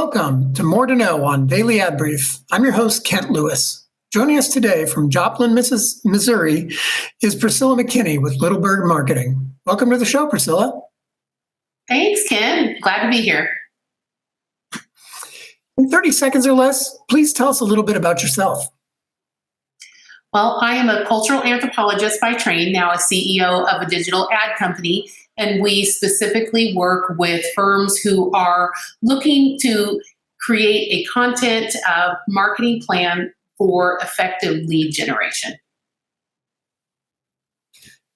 Welcome to More to Know on Daily Ad Brief. I'm your host, Kent Lewis. Joining us today from Joplin, Missouri, is Priscilla McKinney with Littleberg Marketing. Welcome to the show, Priscilla. Thanks, Ken. Glad to be here. In 30 seconds or less, please tell us a little bit about yourself. Well, I am a cultural anthropologist by training, now a CEO of a digital ad company, and we specifically work with firms who are looking to create a content marketing plan for effective lead generation.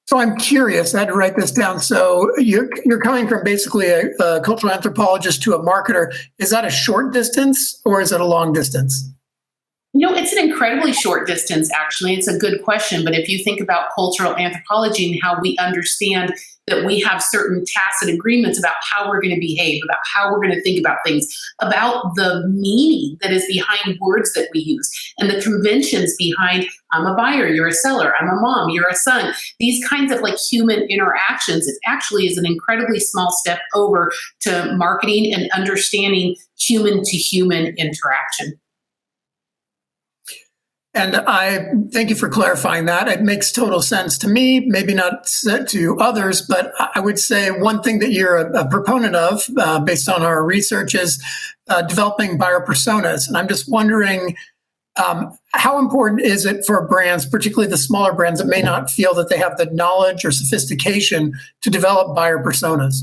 So I'm curious, I had to write this down. So you're coming from basically a cultural anthropologist to a marketer. Is that a short distance or is it a long distance? You know, it's an incredibly short distance, actually. It's a good question. But if you think about cultural anthropology and how we understand that we have certain tacit agreements about how we're going to behave, about how we're going to think about things, about the meaning that is behind words that we use, and the conventions behind, I'm a buyer, you're a seller, I'm a mom, you're a son, these kinds of like human interactions, it actually is an incredibly small step over to marketing and understanding human to human interaction. And I thank you for clarifying that. It makes total sense to me, maybe not to others, but I would say one thing that you're a proponent of, based on our research, is developing buyer personas. And I'm just wondering, how important is it for brands, particularly the smaller brands that may not feel that they have the knowledge or sophistication to develop buyer personas?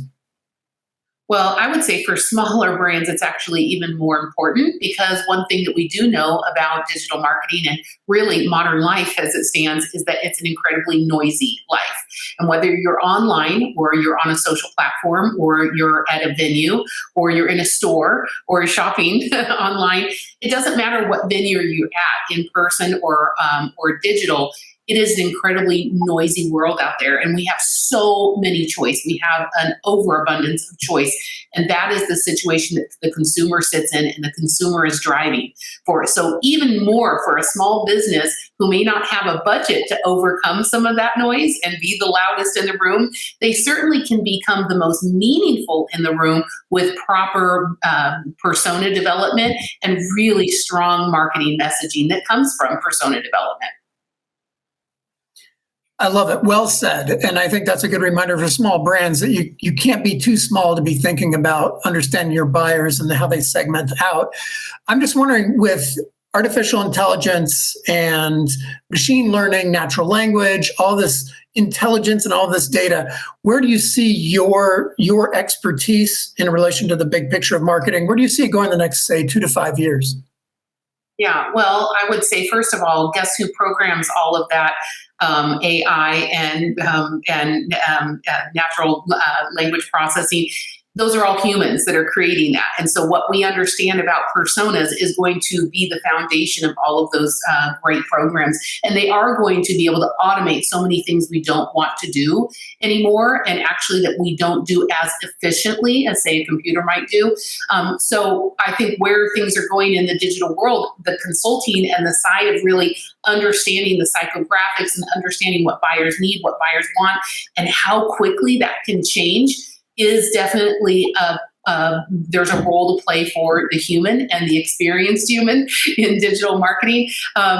Well, I would say for smaller brands, it's actually even more important because one thing that we do know about digital marketing and really modern life as it stands is that it's an incredibly noisy life. And whether you're online or you're on a social platform or you're at a venue or you're in a store or shopping online, it doesn't matter what venue you're at, in person or digital. It is an incredibly noisy world out there, and we have so many choice. We have an overabundance of choice, and that is the situation that the consumer sits in and the consumer is driving for. So even more for a small business who may not have a budget to overcome some of that noise and be the loudest in the room, they certainly can become the most meaningful in the room with proper persona development and really strong marketing messaging that comes from persona development. I love it. Well said. And I think that's a good reminder for small brands that you can't be too small to be thinking about understanding your buyers and how they segment out. I'm just wondering, with artificial intelligence and machine learning, natural language, all this intelligence and all this data, where do you see your expertise in relation to the big picture of marketing? Where do you see it going the next, say, 2 to 5 years? Yeah, well, I would say, first of all, guess who programs all of that AI and natural language processing? Those are all humans that are creating that. And so what we understand about personas is going to be the foundation of all of those great programs. And they are going to be able to automate so many things we don't want to do anymore, and actually that we don't do as efficiently as, say, a computer might do. So I think where things are going in the digital world, the consulting and the side of really understanding the psychographics and understanding what buyers need, what buyers want, and how quickly that can change is definitely there's a role to play for the human and the experienced human in digital marketing,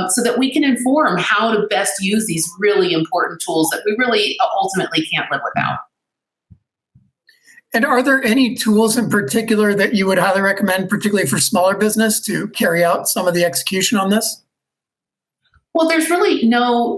so that we can inform how to best use these really important tools that we really ultimately can't live without. And are there any tools in particular that you would highly recommend, particularly for smaller business, to carry out some of the execution on this? Well, there's really no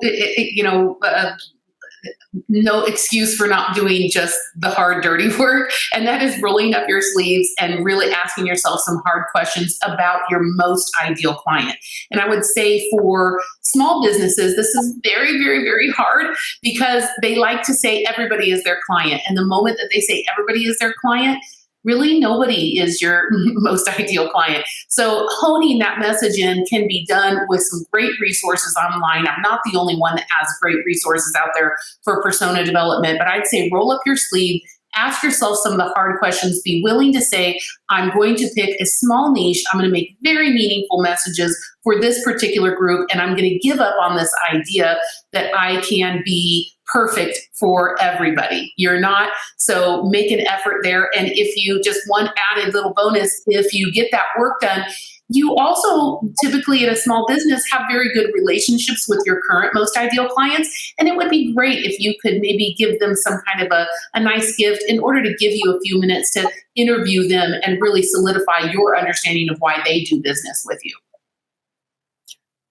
excuse for not doing just the hard, dirty work. And that is rolling up your sleeves and really asking yourself some hard questions about your most ideal client. And I would say for small businesses, this is very, very, very hard because they like to say everybody is their client. And the moment that they say everybody is their client, really nobody is your most ideal client. So honing that message in can be done with some great resources online. I'm not the only one that has great resources out there for persona development, but I'd say roll up your sleeve ask yourself some of the hard questions. Be willing to say, I'm going to pick a small niche. I'm going to make very meaningful messages for this particular group, and I'm going to give up on this idea that I can be perfect for everybody. You're not, so make an effort there. And if you just one added little bonus, if you get that work done, you also typically in a small business have very good relationships with your current most ideal clients. And it would be great if you could maybe give them some kind of a nice gift in order to give you a few minutes to interview them and really solidify your understanding of why they do business with you.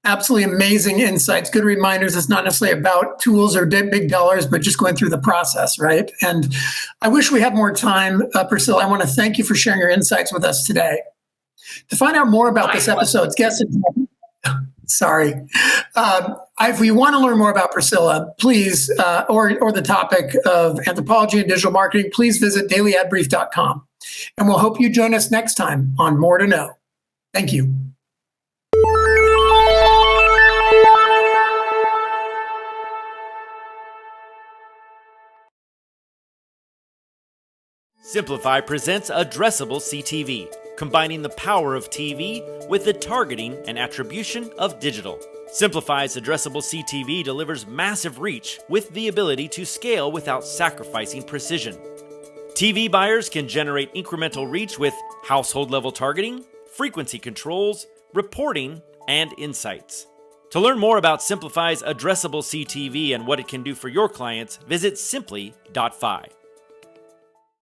Absolutely amazing insights. Good reminders. It's not necessarily about tools or big dollars, but just going through the process, right? And I wish we had more time. Priscilla, I want to thank you for sharing your insights with us today. To find out more about this episode's guest, sorry. If you want to learn more about Priscilla, please, or the topic of anthropology and digital marketing, please visit dailyadbrief.com. And we'll hope you join us next time on More to Know. Thank you. Simplify presents Addressable CTV, combining the power of TV with the targeting and attribution of digital. Simplify's Addressable CTV delivers massive reach with the ability to scale without sacrificing precision. TV buyers can generate incremental reach with household-level targeting, frequency controls, reporting, and insights. To learn more about Simplify's Addressable CTV and what it can do for your clients, visit simply.fi.